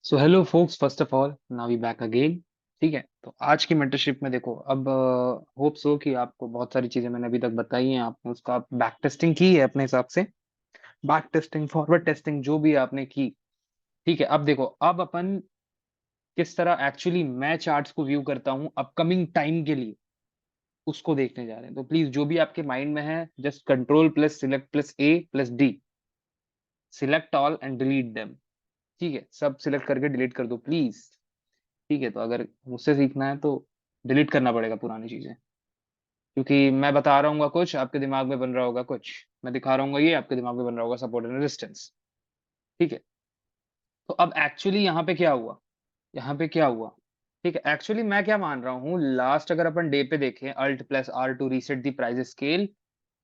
So hello folks, first of all now we back again. ठीक है, तो आज की मेंटरशिप में देखो, अब होप सो कि आपको बहुत सारी चीजें मैंने अभी तक बताई हैं, आपने उसका आप बैक टेस्टिंग की है अपने हिसाब से। बैक टेस्टिंग, फॉरवर्ड टेस्टिंग, जो भी आपने की। ठीक है, अब देखो, अब अपन किस तरह एक्चुअली मैं चार्ट्स को व्यू करता हूँ अपकमिंग टाइम के लिए, उसको देखने जा रहे हैं। तो प्लीज जो भी आपके माइंड में है, just control plus select plus A plus D, select all and delete them. ठीक है, सब सिलेक्ट करके डिलीट कर दो प्लीज। ठीक है, तो अगर मुझसे सीखना है तो डिलीट करना पड़ेगा पुरानी चीजें, क्योंकि मैं बता रहा हूँ कुछ, आपके दिमाग में बन रहा होगा कुछ। मैं दिखा रहा हूँ ये, आपके दिमाग में बन रहा होगा सपोर्ट एंड रेजिस्टेंस। ठीक है, तो अब एक्चुअली यहाँ पे क्या हुआ, यहाँ पे क्या हुआ। ठीक है, एक्चुअली मैं क्या मान रहा हूँ, लास्ट अगर अपन डे पे देखें, alt plus R to reset the price scale.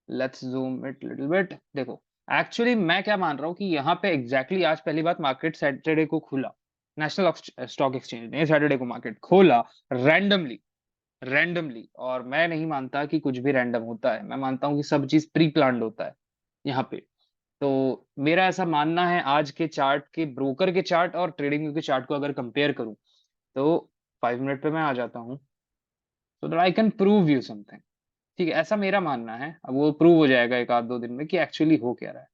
Let's zoom it little bit. देखो, एक्चुअली मैं क्या मान रहा हूँ कि यहाँ पे एग्जैक्टली आज पहली बात, मार्केट सैटरडे को खुला। नेशनल स्टॉक एक्सचेंज ने सैटरडे को मार्केट खोला रैंडमली। और मैं नहीं मानता कि कुछ भी रैंडम होता है, मैं मानता हूँ कि सब चीज प्री प्लान्ड होता है यहाँ पे। तो मेरा ऐसा मानना है, आज के चार्ट के, ब्रोकर के चार्ट और ट्रेडिंग व्यू के चार्ट को अगर कंपेयर करूं, तो 5 मिनट पे मैं आ जाता हूँ, so that I can prove you something. ठीक है, ऐसा मेरा मानना है। अब वो प्रूव हो जाएगा एक आध दो दिन में कि एक्चुअली हो क्या रहा है।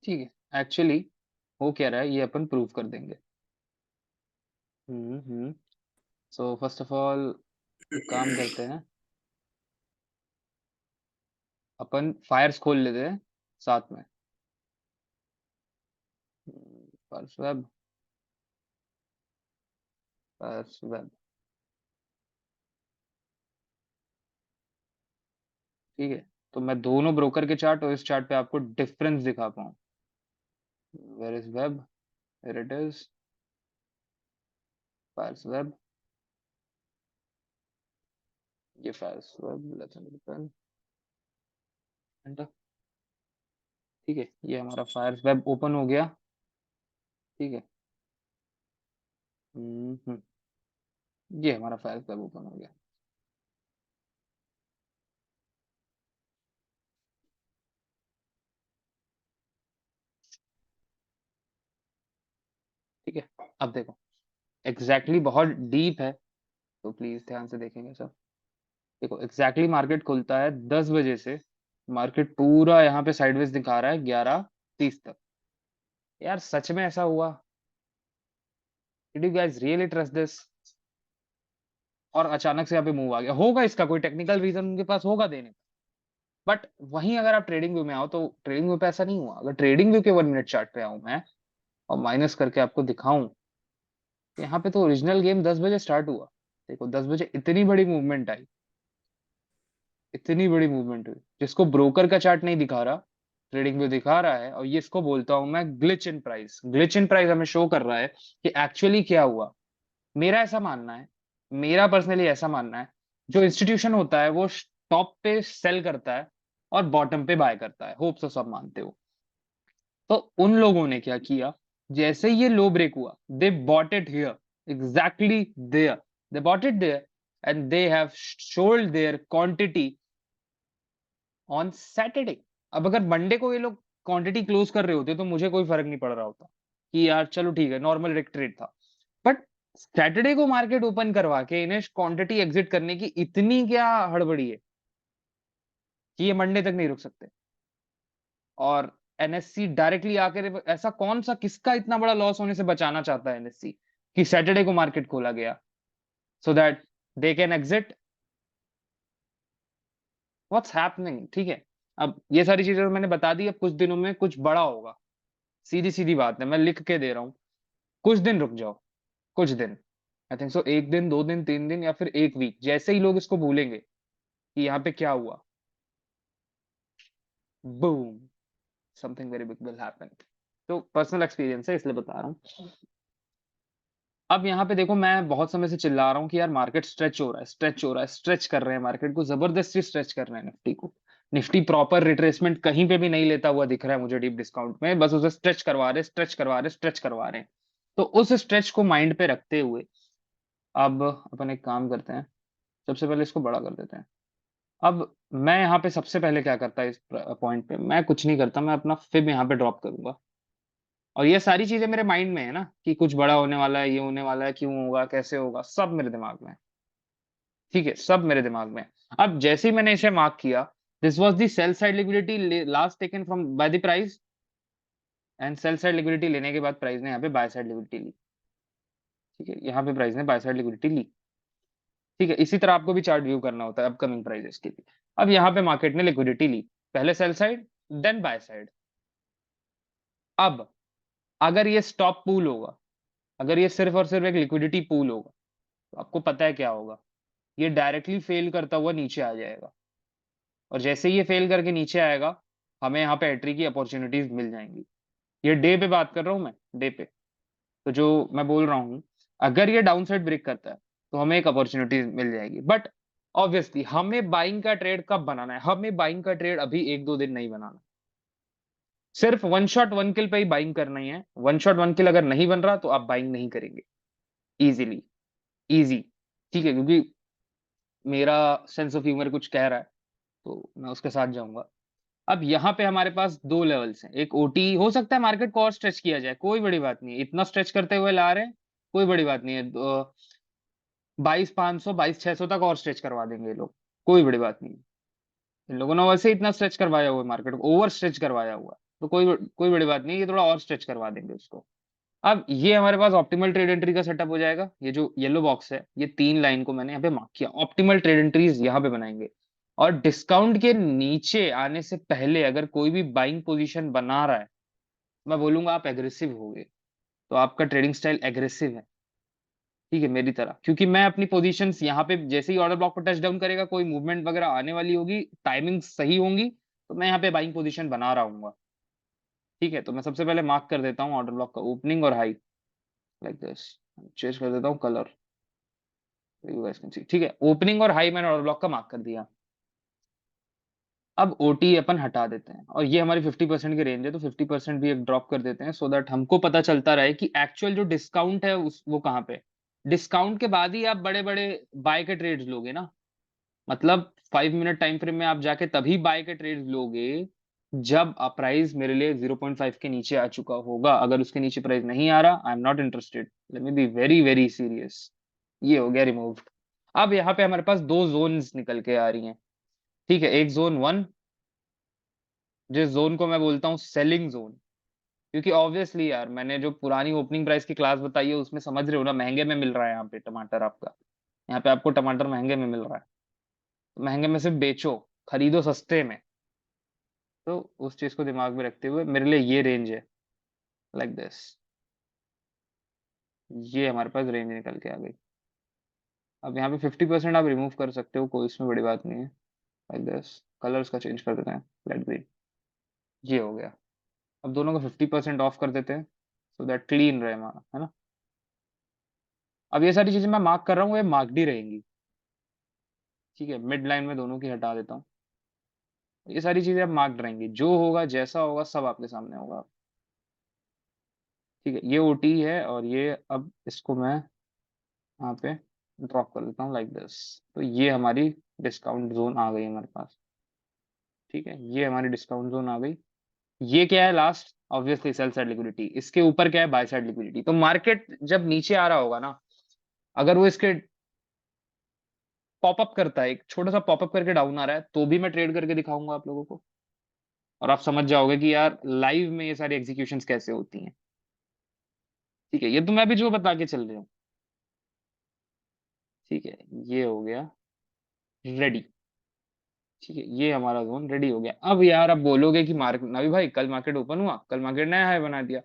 ठीक है, एक्चुअली हो क्या रहा है ये अपन प्रूव कर देंगे। सो फर्स्ट ऑफ ऑल एक काम करते हैं, अपन फायर्स खोल लेते हैं साथ में। Purse web, purse web. ठीक है, तो मैं दोनों ब्रोकर के चार्ट और इस चार्ट पे आपको डिफरेंस दिखा पाऊँ। Where is web, where it is, purse web, ये purse web, let's open enter. ठीक है, ये हमारा फायर्स वेब ओपन हो गया। ठीक है, हम्म, ये हमारा फायर्स वेब ओपन हो गया। ठीक है, अब देखो, एग्जैक्टली बहुत डीप है, तो प्लीज ध्यान से देखेंगे सब। देखो, एग्जैक्टली मार्केट खुलता है 10 बजे से, मार्केट पूरा यहाँ पे साइडवेज दिखा रहा है 11:30 तक। यार सच में ऐसा हुआ? Did you guys really trust this? और अचानक से यहाँ पे मूव आ गया, होगा इसका कोई टेक्निकल रीजन उनके पास होगा देने का। बट वहीं अगर आप ट्रेडिंग व्यू में आओ, तो ट्रेडिंग व्यू पे ऐसा नहीं हुआ। अगर ट्रेडिंग व्यू के 1 मिनट चार्ट पे आऊं मैं, और माइनस करके आपको दिखाऊं, तो यहाँ पे तो ओरिजिनल गेम 10 बजे स्टार्ट हुआ। देखो, 10 बजे इतनी बड़ी मूवमेंट आई, इतनी बड़ी मूवमेंट हुई, जिसको ब्रोकर का चार्ट नहीं दिखा रहा, ट्रेडिंग व्यू दिखा रहा है। और ये इसको बोलता हूं मैं glitch in price. Glitch in price हमें शो कर रहा है कि एक्चुअली क्या हुआ। मेरा ऐसा मानना है, मेरा पर्सनली ऐसा मानना है, जो इंस्टीट्यूशन होता है वो टॉप पे सेल करता है और बॉटम पे बाय करता है। होप सो सब मानते हो। तो उन लोगों ने क्या किया, जैसे ये लो ब्रेक हुआ, they bought it here, exactly there, they bought it there, and they have sold their quantity on Saturday. अब अगर मंडे को ये लोग क्वांटिटी क्लोज कर रहे होते, तो मुझे कोई फर्क नहीं पड़ रहा होता, कि यार चलो ठीक है, नॉर्मल ट्रेड था। बट सैटरडे को मार्केट ओपन करवा के इन्हें क्वांटिटी एग्जिट करने की इतनी क्या हड़बड़ी है कि ये मंडे तक नहीं रुक सकते। और एनएससी डायरेक्टली आकर, ऐसा कौन सा, किसका इतना बड़ा लॉस होने से बचाना चाहता है एनएससी, कि सैटरडे को मार्केट खोला गया so that they can exit? What's happening? ठीक है, अब ये सारी चीजें तो मैंने बता दी, अब कुछ दिनों में कुछ बड़ा होगा। सीधी सीधी बात है, मैं लिख के दे रहा हूँ। कुछ दिन रुक जाओ, कुछ दिन, आई थिंक सो, 1 दिन, 2 दिन, 3 दिन, या फिर एक वीक, जैसे ही लोग इसको भूलेंगे कि यहाँ पे क्या हुआ, boom, something very big will happen. तो पर्सनल एक्सपीरियंस है, इसलिए बता रहा हूँ। अब यहाँ पे देखो, मैं बहुत समय से चिल्ला रहा हूँ कि यार मार्केट स्ट्रेच हो रहा है, स्ट्रेच हो रहा है, स्ट्रेच कर रहे हैं मार्केट को, जबरदस्ती स्ट्रेच कर रहे हैं निफ्टी को। निफ्टी प्रॉपर रिट्रेसमेंट कहीं पे भी नहीं लेता हुआ दिख रहा है मुझे डीप डिस्काउंट में, बस उसे स्ट्रेच करवा रहे, स्ट्रेच करवा रहे, स्ट्रेच करवा रहे हैं। तो उस स्ट्रेच को माइंड पे रखते हुए, अब अपन एक काम करते हैं, सबसे पहले इसको बड़ा कर देते हैं। अब मैं यहाँ पे सबसे पहले क्या करता है, इस पॉइंट पे मैं कुछ नहीं करता, मैं अपना फिब यहाँ पे ड्रॉप करूंगा। और ये सारी चीजें मेरे माइंड में है ना, कि कुछ बड़ा होने वाला है, ये होने वाला है, क्यों होगा, कैसे होगा, सब मेरे दिमाग में है। ठीक है, सब मेरे दिमाग में है। अब जैसे ही मैंने इसे मार्क किया, this was the sell side liquidity last taken from by the price, and sell side liquidity लेने के बाद प्राइस ने यहाँ पे बाय साइड लिक्विडिटी ली। ठीक है, यहाँ पे प्राइस ने बाय साइड लिक्विडिटी ली। ठीक है, इसी तरह आपको भी चार्ट व्यू करना होता है अपकमिंग प्राइजेस के लिए। अब यहाँ पे मार्केट ने लिक्विडिटी ली, पहले sell side then buy side. अब अगर ये स्टॉप पूल होगा, अगर ये सिर्फ और सिर्फ एक लिक्विडिटी पूल होगा, तो आपको पता है क्या होगा, ये डायरेक्टली फेल करता हुआ नीचे आ जाएगा। और जैसे ही ये फेल करके नीचे आएगा, हमें यहाँ पे एंट्री की अपॉर्चुनिटीज मिल जाएंगी। ये डे पे बात कर रहा हूं मैं, डे पे। तो जो मैं बोल रहा हूँ, अगर ये डाउन साइड ब्रेक करता है तो हमें एक अपॉर्चुनिटी मिल जाएगी। बट ऑब्वियसली हमें बाइंग का ट्रेड कब बनाना है, हमें बाइंग का ट्रेड अभी एक दो दिन नहीं बनाना। सिर्फ वन शॉट वन किल पे ही बाइंग करना ही है। वन शॉट वन किल अगर नहीं बन रहा तो आप बाइंग नहीं करेंगे इजीली, इजी। ठीक है, क्योंकि मेरा सेंस ऑफ ह्यूमर कुछ कह रहा है, तो मैं उसके साथ जाऊंगा। अब यहाँ पे हमारे पास दो लेवल्स हैं, एक ओटी हो सकता है मार्केट को और स्ट्रेच किया जाए, कोई बड़ी बात नहीं है, इतना स्ट्रेच करते हुए ला रहे हैं, कोई बड़ी बात नहीं है। 22,500 22,600 तक और स्ट्रेच करवा देंगे ये लोग, कोई बड़ी बात नहीं है। इन लोगों ने वैसे ही इतना स्ट्रेच करवाया हुआ है, मार्केट को ओवर स्ट्रेच करवाया हुआ है, तो कोई बड़ी बात नहीं है, ये थोड़ा और स्ट्रेच करवा देंगे उसको। अब ये हमारे पास ऑप्टिमल ट्रेड एंट्री का सेटअप हो जाएगा। ये जो येलो बॉक्स है, ये तीन लाइन को मैंने यहाँ पे मार्क किया, ऑप्टिमल ट्रेड एंट्रीज यहाँ पे बनाएंगे। और डिस्काउंट के नीचे आने से पहले अगर कोई भी बाइंग पोजीशन बना रहा है, मैं बोलूंगा आप एग्रेसिव हो गए, तो आपका ट्रेडिंग स्टाइल एग्रेसिव है। ठीक है, मेरी तरह, क्योंकि मैं अपनी पोजीशंस यहाँ पे जैसे ही ऑर्डर ब्लॉक पर टच डाउन करेगा, कोई मूवमेंट वगैरह आने वाली होगी, टाइमिंग सही होंगी, तो मैं यहाँ पे बाइंग पोजीशन बना रहा हूँ। ठीक है, तो मैं सबसे पहले मार्क कर देता हूँ ऑर्डर ब्लॉक का ओपनिंग और हाई, लाइक दिस। चेंज कर देता हूँ colour, you guys can see. ठीक है, ओपनिंग और हाई मैंने ऑर्डर ब्लॉक का मार्क कर दिया। अब ओटी अपन हटा देते हैं, और ये हमारी 50% की रेंज है, तो 50% भी एक ड्रॉप कर देते हैं, सो दैट हमको पता चलता रहे कि एक्चुअल जो डिस्काउंट है उस वो कहाँ पे। डिस्काउंट के बाद ही आप बड़े बड़े बाय के ट्रेड्स लोगे ना, मतलब 5 मिनट टाइम फ्रेम में आप जाके तभी बाय के ट्रेड्स लोगे जब प्राइस मेरे लिए 0.5 के नीचे आ चुका होगा। अगर उसके नीचे प्राइस नहीं आ रहा, I am not interested, let me be very very serious. ये हो गया रिमूव्ड। अब यहाँ पे हमारे पास दो जोन्स निकल के आ रही हैं। ठीक है, एक जोन वन, जिस जोन को मैं बोलता हूँ सेलिंग जोन, क्योंकि ऑब्वियसली यार मैंने जो पुरानी ओपनिंग प्राइस की क्लास बताई है उसमें समझ रहे हो ना, महंगे में मिल रहा है यहाँ पे टमाटर आपका, यहाँ पे आपको टमाटर महंगे में मिल रहा है, तो महंगे में से बेचो, खरीदो सस्ते में। तो उस चीज को दिमाग में रखते हुए मेरे लिए ये रेंज है, लाइक दिस। ये हमारे पास रेंज निकल के आ गई। अब यहाँ पे 50% आप रिमूव कर सकते हो, कोई इसमें बड़ी बात नहीं है, लाइक दिस। कलर्स का चेंज कर देते हैं, लाइट ग्रीन। ये हो गया। अब दोनों को 50% ऑफ कर देते हैं, सो दैट क्लीन रहे हमारा, है ना। अब ये सारी चीजें मैं मार्क कर रहा हूँ, ये मार्क्ड ही रहेंगी। ठीक है, मिड लाइन में दोनों की हटा देता हूँ, ये सारी चीजें अब मार्क्ड रहेंगी, जो होगा जैसा होगा सब आपके सामने होगा। ठीक है, ये ओटी है, और ये अब इसको मैं यहाँ पे ड्रॉप कर देता हूँ, लाइक दिस। तो ये हमारी डिस्काउंट जोन आ गई हमारे पास। ठीक है, ये हमारी डिस्काउंट जोन आ गई। ये क्या है last, obviously sell side liquidity, इसके ऊपर क्या है बाय साइड लिक्विडिटी। तो मार्केट जब नीचे आ रहा होगा ना, अगर वो इसके पॉपअप करता है, एक छोटा सा पॉपअप करके डाउन आ रहा है, तो भी मैं ट्रेड करके दिखाऊंगा आप लोगों को, और आप समझ जाओगे कि यार लाइव में ये सारी एग्जीक्यूशंस कैसे होती हैं। ठीक है, ये तो मैं भी जो बता के चल रहा हूँ। ठीक है, ये हो गया रेडी। ठीक है, ये हमारा जोन रेडी हो गया। अब यार अब बोलोगे कि मार्केट नवी भाई कल मार्केट ओपन हुआ, कल मार्केट नया हाई बना दिया।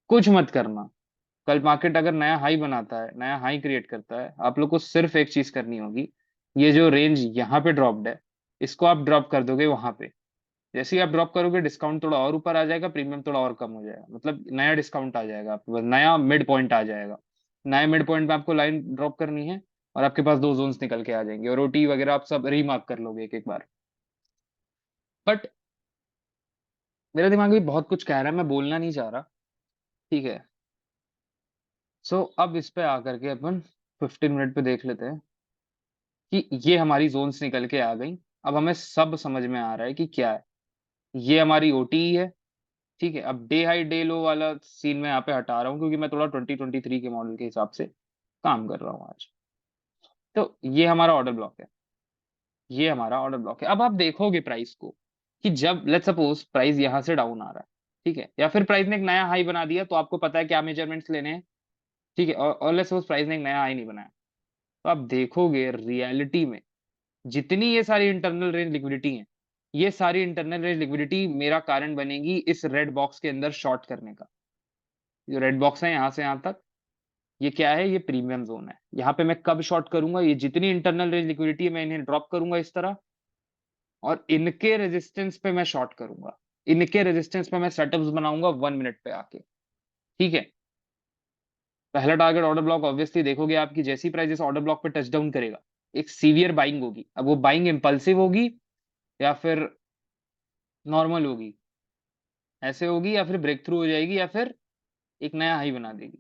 कुछ मत करना। कल मार्केट अगर नया हाई बनाता है, नया हाई क्रिएट करता है, आप लोग को सिर्फ एक चीज करनी होगी, ये जो रेंज यहाँ पे ड्रॉप्ड है, इसको आप ड्रॉप कर दोगे वहां पे। जैसे ही आप ड्रॉप करोगे, डिस्काउंट थोड़ा और ऊपर आ जाएगा, प्रीमियम थोड़ा और कम हो जाएगा, मतलब नया डिस्काउंट आ जाएगा आपके पास, नया मिड पॉइंट आ जाएगा। नए मिड पॉइंट पे आपको लाइन ड्रॉप करनी है, और आपके पास दो जोन्स निकल के आ जाएंगे, और ओटी वगैरह आप सब रीमार्क कर लोगे एक एक बार। बट मेरा दिमाग भी बहुत कुछ कह रहा है, मैं बोलना नहीं चाह रहा। ठीक है, सो अब इस पे आकर के अपन 15 मिनट पे देख लेते हैं कि ये हमारी जोन्स निकल के आ गई। अब हमें सब समझ में आ रहा है कि क्या है। ये हमारी ओटी है, ठीक है, अब डे हाई डे लो वाला सीन मैं यहाँ पे हटा रहा हूँ क्योंकि मैं थोड़ा 2023 के मॉडल के हिसाब से काम कर रहा हूँ आज। तो ये हमारा ऑर्डर ब्लॉक है, ये हमारा ऑर्डर ब्लॉक है। अब आप देखोगे प्राइस को कि जब लेट्स सपोज प्राइस यहाँ से डाउन आ रहा है, ठीक है, या फिर प्राइस ने एक नया हाई बना दिया, तो आपको पता है क्या मेजरमेंट्स लेने हैं, ठीक है, और लेट्स सपोज प्राइस ने एक नया हाई नहीं बनाया, तो आप देखोगे रियलिटी में जितनी ये सारी इंटरनल रेंज लिक्विडिटी है, ये सारी इंटरनल रेंज लिक्विडिटी मेरा कारण बनेगी इस रेड बॉक्स के अंदर शॉर्ट करने का। जो रेड बॉक्स है यहां से यहां तक, ये क्या है, ये प्रीमियम जोन है। यहाँ पे मैं कब शॉर्ट करूंगा, ये जितनी इंटरनल रेंज लिक्विडिटी है मैं इन्हें ड्रॉप करूंगा इस तरह, और इनके रेजिस्टेंस पे मैं शॉर्ट करूंगा, इनके रेजिस्टेंस पे मैं सेटअप्स बनाऊंगा 1 मिनट पे आके। ठीक है, पहला टारगेट ऑर्डर ब्लॉक ऑब्वियसली देखोगे आपकी जैसी प्राइस इस ऑर्डर ब्लॉक पे टच डाउन करेगा, एक सीवियर बाइंग होगी। अब वो बाइंग इंपल्सिव होगी या फिर नॉर्मल होगी, ऐसे होगी, या फिर ब्रेक थ्रू हो जाएगी, या फिर एक नया हाई बना देगी।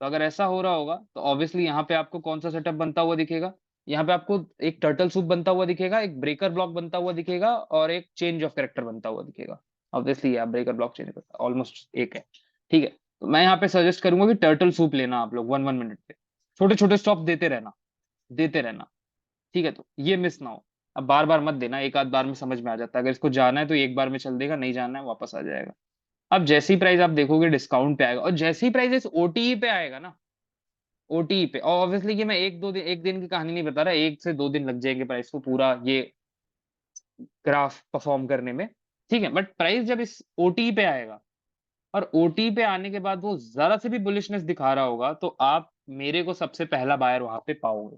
तो अगर ऐसा हो रहा होगा तो ऑब्वियसली यहाँ पे आपको कौन सा सेटअप बनता हुआ दिखेगा, यहाँ पे आपको एक टर्टल सूप बनता हुआ दिखेगा, एक ब्रेकर ब्लॉक बनता हुआ दिखेगा, और एक चेंज ऑफ कैरेक्टर बनता हुआ दिखेगा। ऑब्वियसली आप ब्रेकर ब्लॉक चेंज करता ऑलमोस्ट एक है। ठीक है, तो मैं यहाँ पे सजेस्ट करूंगा कि टर्टल सूप लेना आप लोग 1 1 मिनट पे, छोटे छोटे स्टॉप देते रहना, देते रहना। ठीक है, तो ये मिस ना हो। अब बार बार मत देना, एक आध बार में समझ में आ जाता है, अगर इसको जाना है तो एक बार में चल देगा, नहीं जाना है वापस आ जाएगा। अब जैसी प्राइस आप देखोगे डिस्काउंट पे आएगा, और जैसी प्राइस इस ओटीई पे आएगा ना, ओटीई पे, और ऑब्वियसली कि मैं एक दिन की कहानी नहीं बता रहा, 1 से 2 दिन लग जाएंगे प्राइस को पूरा ये ग्राफ परफॉर्म करने में। ठीक है, बट प्राइस जब इस ओटीई पे आएगा, और ओटी पे आने के बाद वो जरा से भी बुलिशनेस दिखा रहा होगा, तो आप मेरे को सबसे पहला बायर वहां पे पाओगे,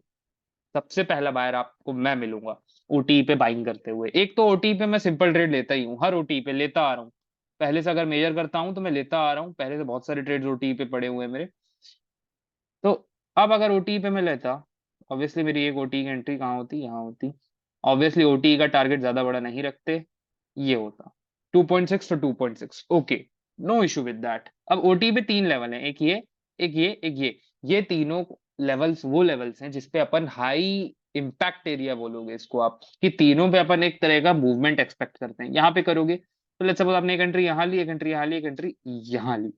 सबसे पहला बायर आपको मैं मिलूंगा ओटी पे बाइंग करते हुए। एक तो ओटी पे मैं सिंपल ट्रेड लेता ही हूँ, हर ओटी पे लेता आ रहा हूँ, पहले से अगर मेजर करता हूँ तो मैं लेता आ रहा हूँ, पहले से बहुत सारे ट्रेड्स ओटी पे पड़े हुए हैं मेरे। तो अब अगर ओटी पे मैं लेता, ऑब्वियसली मेरी एक ओटी की एंट्री कहाँ होती, यहाँ होती। ऑब्वियसली ओटी का टारगेट ज्यादा बड़ा नहीं रखते, ये होता 2.6 to 2.6, okay, no issue with that. अब ओटी पे 3 लेवल हैं, एक ये, एक ये तीनों लेवल्स वो लेवल्स हैं जिसपे अपन हाई इम्पैक्ट एरिया बोलोगे इसको आप, कि तीनों पे अपन एक तरह का मूवमेंट एक्सपेक्ट करते हैं। यहाँ पे करोगे तो लेट्स सपोज आपने एक एंट्री यहाँ ली, एक एंट्री यहाँ ली, एक एंट्री यहाँ ली,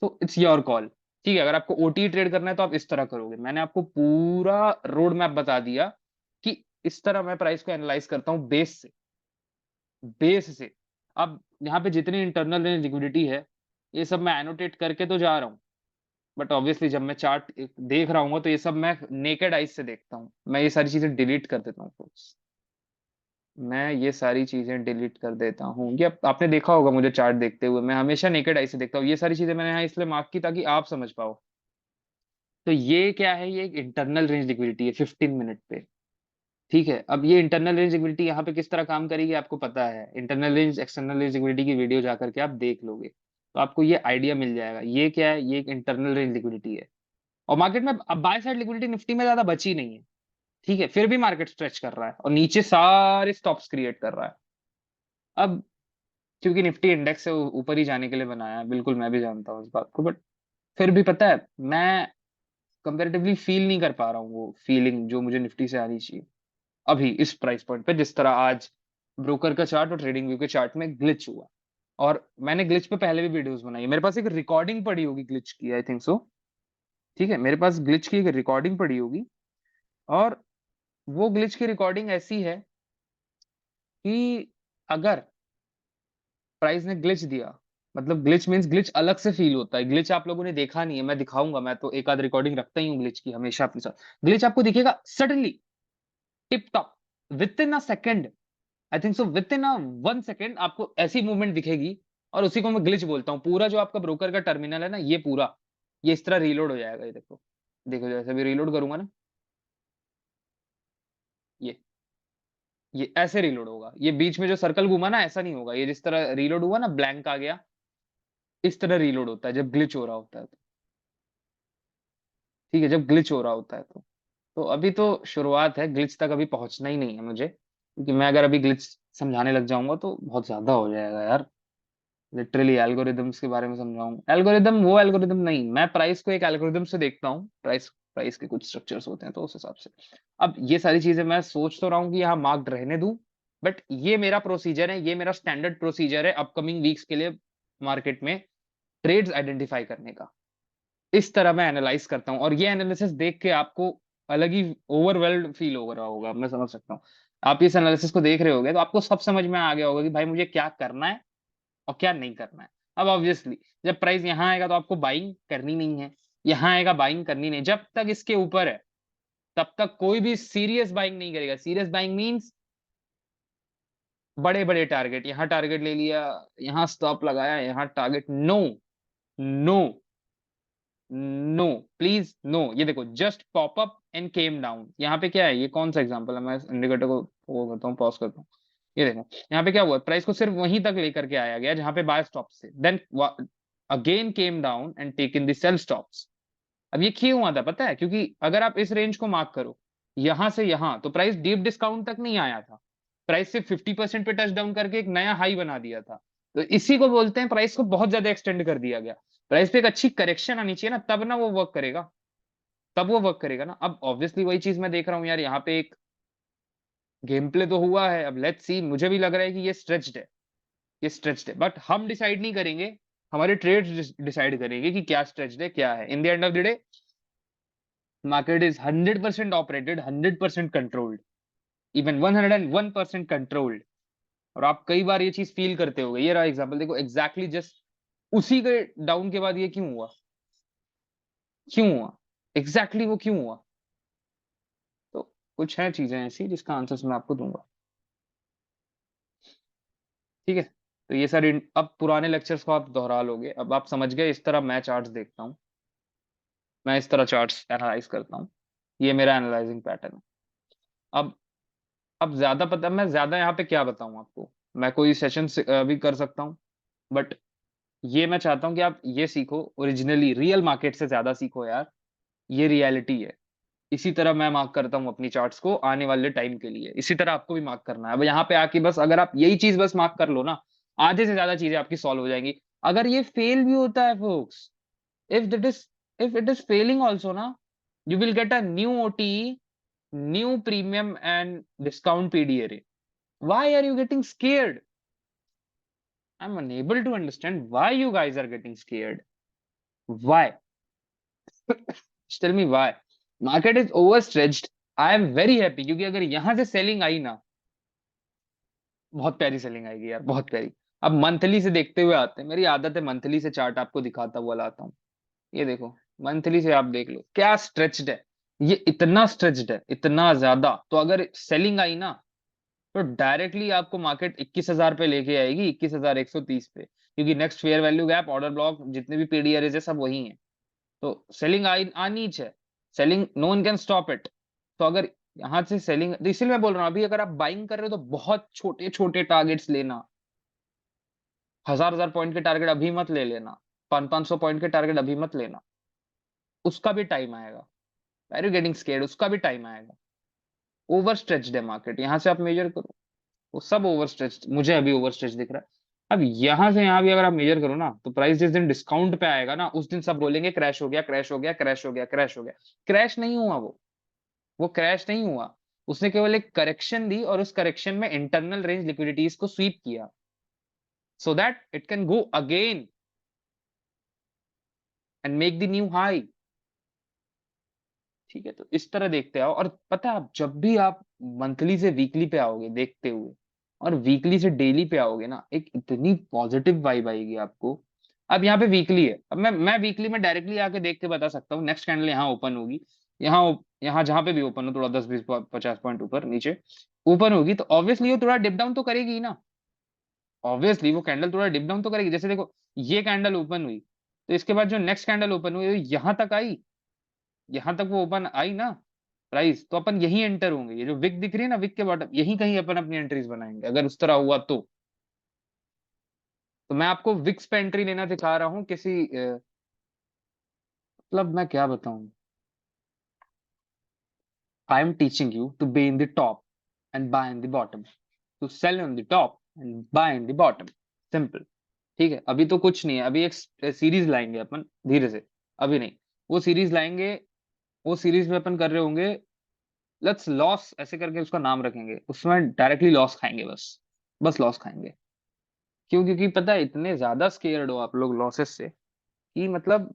तो इट्स योर कॉल। ठीक है, अगर आपको ओटी ट्रेड करना है तो आप इस तरह करोगे। मैंने आपको पूरा रोड मैप बता दिया कि इस तरह मैं प्राइस को एनालाइज करता हूँ बेस से, बेस से। अब यहाँ पे जितनी इंटरनल रेंज लिक्विडिटी है, ये सब मैं एनोटेट करके तो जा रहा हूँ, बट ऑब्वियसली जब मैं चार्ट देख रहा हूँ तो ये सब मैं नेकेड आइज से देखता हूँ, मैं ये सारी चीजें डिलीट कर देता हूँ folks। मैं ये सारी चीजें डिलीट कर देता हूँ। ये आपने देखा होगा मुझे चार्ट देखते हुए, मैं हमेशा नेकेड आई से देखता हूँ। ये सारी चीजें मैंने यहाँ इसलिए मार्क की ताकि आप समझ पाओ। तो ये क्या है, ये एक इंटरनल रेंज लिक्विडिटी है 15 मिनट पे। ठीक है, अब ये इंटरनल रेंज लिक्विडिटी यहाँ पे किस तरह काम करेगी आपको पता है, internal range external range liquidity की वीडियो जाकर के आप देख लोगे तो आपको ये आइडिया मिल जाएगा। ये क्या है, ये एक इंटरनल रेंज लिक्विडिटी है, और मार्केट में अब बाय साइड लिक्विडिटी निफ्टी में ज्यादा बची नहीं है। ठीक है, फिर भी मार्केट स्ट्रेच कर रहा है और नीचे सारे स्टॉप्स क्रिएट कर रहा है। अब क्योंकि निफ्टी इंडेक्स से ऊपर ही जाने के लिए बनाया है, बिल्कुल मैं भी जानता हूँ इस बात को, बट फिर भी पता है मैं कंपेरेटिवली फील नहीं कर पा रहा हूँ वो फीलिंग जो मुझे निफ्टी से आनी चाहिए अभी इस प्राइस पॉइंट पे, जिस तरह आज ब्रोकर का चार्ट और ट्रेडिंग व्यू के चार्ट में ग्लिच हुआ। और मैंने ग्लिच पे पहले भी वीडियोस बनाई है, मेरे पास एक रिकॉर्डिंग पड़ी होगी ग्लिच की, आई थिंक सो। ठीक है, मेरे पास ग्लिच की एक रिकॉर्डिंग पड़ी होगी, और वो ग्लिच की रिकॉर्डिंग ऐसी है कि अगर प्राइस ने ग्लिच दिया, मतलब ग्लिच मींस ग्लिच अलग से फील होता है। ग्लिच आप लोगों ने देखा नहीं है, मैं दिखाऊंगा, मैं तो एक आध रिकॉर्डिंग रखता ही हूँ ग्लिच की हमेशा अपने साथ। ग्लिच आपको दिखेगा suddenly, tip top, with in a second, I think so with in a 1 second आपको ऐसी मूवमेंट दिखेगी, और उसी को मैं ग्लिच बोलता हूँ। पूरा जो आपका ब्रोकर का टर्मिनल है ना, ये पूरा ये इस तरह रीलोड हो जाएगा। ये देखो, देखो जैसे भी रीलोड करूंगा ना, ये ये ऐसे रीलोड होगा। ये बीच में जो सर्कल घूमा ना, ऐसा नहीं होगा। ये जिस तरह रीलोड हुआ ना, ब्लैंक आ गया, इस तरह रीलोड होता है जब ग्लिच हो रहा होता है तो। ठीक है, जब ग्लिच हो रहा होता है तो अभी तो शुरुआत है, ग्लिच तक अभी पहुंचना ही नहीं है मुझे, क्योंकि मैं अगर अभी ग्लिच समझाने लग जाऊंगा तो बहुत ज्यादा हो जाएगा यार। लिटरली एल्गोरिदम्स के बारे में समझाऊंगा, एल्गोरिदम वो एल्गोरिदम नहीं, मैं प्राइस को एक एल्गोरिदम से देखता हूँ। प्राइस प्राइस के कुछ स्ट्रक्चर्स होते हैं तो उस हिसाब से। अब ये सारी चीजें मैं सोच तो रहा हूँ कि यहाँ मार्क्ड रहने दूं, बट ये मेरा प्रोसीजर है, ये मेरा स्टैंडर्ड प्रोसीजर है अपकमिंग वीक्स के लिए। मार्केट में ट्रेड्स आइडेंटिफाई करने का। इस तरह मैं एनालाइज करता हूँ, और ये एनालिसिस देख के आपको अलग ही ओवरवेल्ड फील हो रहा होगा, मैं समझ सकता हूँ। आप इस एनालिसिस को देख रहे होगे तो आपको सब समझ में आ गया होगा कि भाई मुझे क्या करना है और क्या नहीं करना है। अब ऑब्वियसली जब प्राइस यहाँ आएगा तो आपको बाइंग करनी नहीं है, यहाँ आएगा बाइंग करनी नहीं। जब तक इसके ऊपर है तब तक कोई भी सीरियस बाइंग नहीं करेगा। सीरियस बाइंग मींस बड़े बड़े टारगेट, यहाँ टारगेट ले लिया, यहाँ स्टॉप लगाया, यहाँ target, no, no, no, please no. ये देखो, just pop up and came down. यहाँ पे क्या है, ये कौन सा एग्जांपल है, मैं इंडिकेटर को वो करता हूँ, पॉज करता हूँ। ये देखो यहाँ पे क्या हुआ, प्राइस को सिर्फ वहीं तक लेकर के आया गया जहां पे बाय स्टॉप से, then again came down and take in the sell stops. अब ये क्यों हुआ था पता है, क्योंकि अगर आप इस रेंज को मार्क करो यहां से यहां, तो प्राइस डीप डिस्काउंट तक नहीं आया था। प्राइस से 50% पे टच डाउन करके एक नया हाई बना दिया था। तो इसी को बोलते हैं प्राइस को बहुत ज्यादा एक्सटेंड कर दिया गया। प्राइस पे एक अच्छी करेक्शन आनी चाहिए ना, तब ना वो वर्क करेगा, तब वो वर्क करेगा ना। अब ऑब्वियसली वही चीज मैं देख रहा हूँ यार, यहाँ पे एक गेम प्ले तो हुआ है। अब लेट्स सी, मुझे भी लग रहा है कि ये स्ट्रेच्ड है, ये स्ट्रेच्ड है, बट हम डिसाइड नहीं करेंगे, हमारे ट्रेड्स डिसाइड करेंगे कि क्या स्ट्रेच्ड है क्या है। In the end of the day market is 100% operated, 100% controlled, even 101% controlled। और आप कई बार ये चीज फील करते होगे। ये रहा एग्जांपल, देखो एग्जैक्टली जस्ट उसी के डाउन के बाद ये क्यों हुआ, क्यों हुआ, एग्जैक्टली वो क्यों हुआ। तो कुछ है चीजें ऐसी जिसका आंसर मैं आपको दूंगा, ठीक है। तो ये सर अब पुराने लेक्चर्स को आप दोहरा लोगे, अब आप समझ गए। इस तरह मैं चार्ट्स देखता हूँ, मैं इस तरह चार्ट्स एनालाइज करता हूँ, ये मेरा एनालाइजिंग पैटर्न है। अब ज्यादा पता, मैं ज्यादा यहाँ पे क्या बताऊं आपको, मैं कोई सेशन भी कर सकता हूँ, बट ये मैं चाहता हूँ कि आप ये सीखो, ओरिजिनली रियल मार्केट से ज्यादा सीखो यार, ये रियलिटी है। इसी तरह मैं मार्क करता हूँ अपनी चार्ट्स को आने वाले टाइम के लिए, इसी तरह आपको भी मार्क करना है। अब यहाँ पे आके बस अगर आप यही चीज बस मार्क कर लो ना, आधे से ज्यादा चीजें आपकी सॉल्व हो जाएंगी। अगर ये फेल भी होता है folks, if that is, if it is failing also ना, you will get a new OTE, new premium and discount PDA rate. Why are you getting scared? I'm unable to understand why you guys are getting scared. Why? Just tell me why. Market is overstretched. I am very happy क्योंकि अगर यहां से selling आई ना, बहुत प्यारी selling आएगी यार, बहुत प्यारी। अब मंथली से देखते हुए आते हैं, मेरी आदत है मंथली से चार्ट आपको दिखाता हुआ लाता हूँ। ये देखो मंथली से आप देख लो क्या स्ट्रेच्ड है, ये इतना स्ट्रेच्ड है, इतना ज्यादा। तो अगर सेलिंग आई ना तो डायरेक्टली आपको मार्केट 21,000 पे लेके आएगी, 21,130 पे, क्योंकि next fair value gap, order block, जितने भी पीडीआर है सब वही है। तो सेलिंग आई आनी है, selling no one can stop it. तो अगर यहाँ से सेलिंग, तो इसलिए मैं बोल रहा हूँ अभी अगर आप बाइंग कर रहे हो तो बहुत छोटे छोटे टारगेट्स लेना, 1,000 पॉइंट के टारगेट अभी मत ले लेना, 500 पॉइंट के टारगेट अभी मत लेना, उसका भी टाइम आएगा। आर यू गेटिंग स्केर्ड, उसका भी टाइम आएगा। ओवर स्ट्रेच्ड है मार्केट, यहाँ से आप मेजर करो, वो सब ओवर स्ट्रेच, मुझे अभी ओवर स्ट्रेच दिख रहा है। अब यहां से यहां भी अगर आप मेजर करो ना, तो प्राइस जिस दिन डिस्काउंट पे आएगा ना, उस दिन सब बोलेंगे क्रैश हो गया, क्रैश हो गया, क्रैश हो गया, क्रैश हो गया। क्रैश नहीं हुआ वो क्रैश नहीं हुआ। उसने केवल एक करेक्शन दी और उस करेक्शन में इंटरनल रेंज लिक्विडिटीज को स्वीप किया, so that it can go again and make the new high. ठीक है, तो इस तरह देखते आओ। और पता है, आप जब भी आप मंथली से वीकली पे आओगे देखते हुए, और वीकली से डेली पे आओगे ना, एक इतनी पॉजिटिव वाइब आएगी आपको। अब यहाँ पे वीकली है, अब मैं वीकली में डायरेक्टली आके देख के बता सकता हूँ नेक्स्ट कैंडल यहाँ ओपन होगी, यहाँ यहाँ जहां पे भी ओपन हो, थोड़ा 10 20 50 पॉइंट ऊपर नीचे ओपन होगी, तो ऑब्वियसली वो थोड़ा डिप डाउन तो करेगी ही ना। ऑब्वियसली वो कैंडल थोड़ा डिप डाउन तो करेगी। जैसे देखो ये कैंडल ओपन हुई, तो इसके बाद जो नेक्स्ट कैंडल ओपन हुई यहाँ तक आई, यहां तक वो ओपन आई ना प्राइस, तो अपन यही एंटर होंगे। ये जो विक दिख रही है ना, विक के बॉटम यही कहीं अपन अपनी एंट्रीज बनाएंगे अगर उस तरह हुआ तो मैं आपको विक्स पे एंट्री लेना दिखा रहा हूँ किसी मतलब मैं क्या बताऊं, I am teaching you to be in the top and buy in the bottom, to sell in the top and buy in the bottom, simple. ठीक है, अभी तो कुछ नहीं है, अभी एक सीरीज लाएंगे अपन धीरे से, अभी नहीं। वो सीरीज लाएंगे, वो सीरीज में अपन कर रहे होंगे लेट्स लॉस ऐसे करके उसका नाम रखेंगे, उसमें डायरेक्टली लॉस खाएंगे, बस बस लॉस खाएंगे। क्यों? क्योंकि पता है इतने ज्यादा स्केयर्ड हो आप लोग लॉसेस से कि मतलब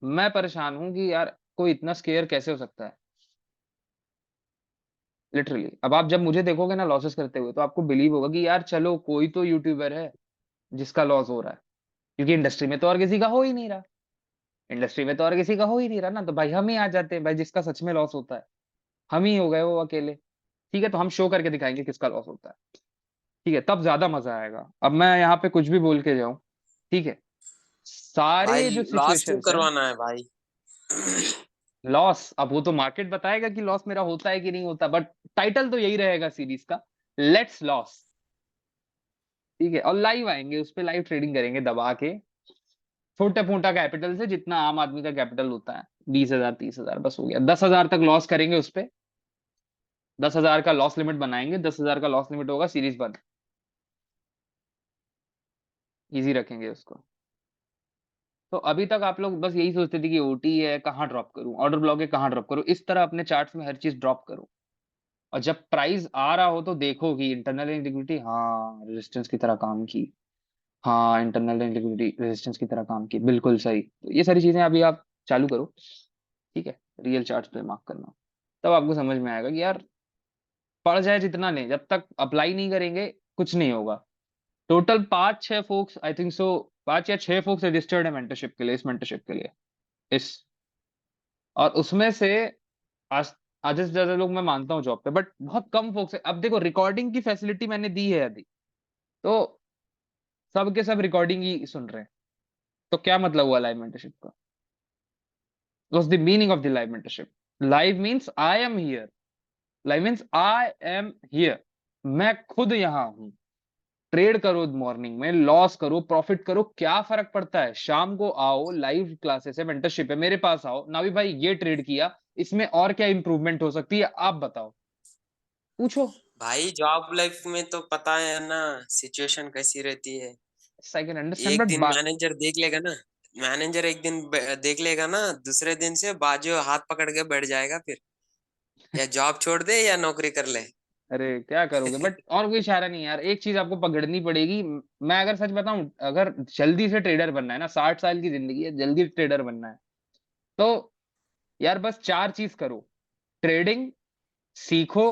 मैं परेशान हूं कि यार कोई इतना स्केयर कैसे हो सकता है, लिटरली। अब आप जब मुझे देखोगे ना लॉसेस करते हुए तो आपको बिलीव होगा कि यार चलो कोई तो यूट्यूबर है जिसका लॉस हो रहा है, क्योंकि इंडस्ट्री में तो और किसी का हो ही नहीं रहा। इंडस्ट्री में तो और किसी का हो ही नहीं रहा ना, तो भाई हम ही आ जाते हैं भाई, जिसका सच में लॉस होता है हम ही हो गए वो अकेले। ठीक है, तो हम शो करके दिखाएंगे किसका लॉस होता है। ठीक है, तब ज्यादा मजा आएगा। अब मैं यहाँ पे कुछ भी बोल के जाऊं, ठीक है, सारे भाई जो लॉस क्यों सिचुएशंस है। करवाना है भाई? लॉस अब वो तो मार्केट बताएगा कि लॉस मेरा होता है कि नहीं होता, बट टाइटल तो यही रहेगा सीरीज का, लेट्स लॉस। ठीक है, और लाइव आएंगे उस पे, लाइव ट्रेडिंग करेंगे दबा के, छोटा मोटा कैपिटल से, जितना आम आदमी का कैपिटल होता है, 20,000 30,000 बस हो गया। 10,000 तक लॉस करेंगे उस पे, 10,000 का लॉस लिमिट बनाएंगे, 10,000 का लॉस लिमिट होगा, सीरीज बंद। इजी रखेंगे उसको। तो अभी तक आप लोग बस यही सोचते थे कि ओटी है कहाँ ड्रॉप करूं, ऑर्डर ब्लॉक है कहाँ ड्रॉप करूं, इस तरह अपने चार्ट्स में हर चीज ड्रॉप करो। और जब प्राइस आ रहा हो तो देखो कि इंटरनल इंटीग्रिटी हाँ रेजिस्टेंस की तरह काम की, हाँ इंटरनल इंटीग्रिटी रेजिस्टेंस की तरह काम की, बिल्कुल सही। तो ये सारी चीजें अभी आप चालू करो। ठीक है, रियल चार्ट्स पे मार्क करना, तब आपको समझ में आएगा कि यार पढ़ जाए जितना नहीं, जब तक अप्लाई नहीं करेंगे कुछ नहीं होगा। Total 5-6 folks I think so, 5 या 6 फोक्स रजिस्टर्ड है मेंटरशिप के लिए, इस मेंटरशिप के लिए, इस, और उसमें से आज आधे से ज्यादा लोग मैं मानता हूँ जॉब पे, बट बहुत कम फोक्स है। अब देखो रिकॉर्डिंग की फैसिलिटी मैंने दी है यदि, तो सब के सब रिकॉर्डिंग ही सुन रहे हैं, तो क्या मतलब हुआ लाइव मेंटरशिप का? What's the meaning of the live mentorship? Live means I am here, live means I am here, मैं खुद यहाँ हूँ। ट्रेड करो मॉर्निंग में, लॉस करो प्रॉफिट करो, क्या फर्क पड़ता है? शाम को आओ, लाइव क्लासेस है, मेंटरशिप है, मेरे पास आओ ना भी भाई, ये ट्रेड किया, इसमें और क्या इंप्रूवमेंट हो सकती है आप बताओ, पूछो। भाई जॉब लाइफ में तो पता है ना सिचुएशन कैसी रहती है। आई कैन अंडरस्टैंड एक दिन बट मैनेजर देख लेगा ना, मैनेजर एक दिन देख लेगा ना, दूसरे दिन से बाजू हाथ पकड़ के बैठ जाएगा फिर, या जॉब छोड़ दे या नौकरी कर ले। अरे क्या करोगे, बट और कोई इशारा नहीं है यार, एक चीज आपको पकड़नी पड़ेगी। मैं अगर सच बताऊं, अगर जल्दी से ट्रेडर बनना है ना, 60 साल की जिंदगी है, जल्दी ट्रेडर बनना है, तो यार बस 4 चीज करो। ट्रेडिंग सीखो,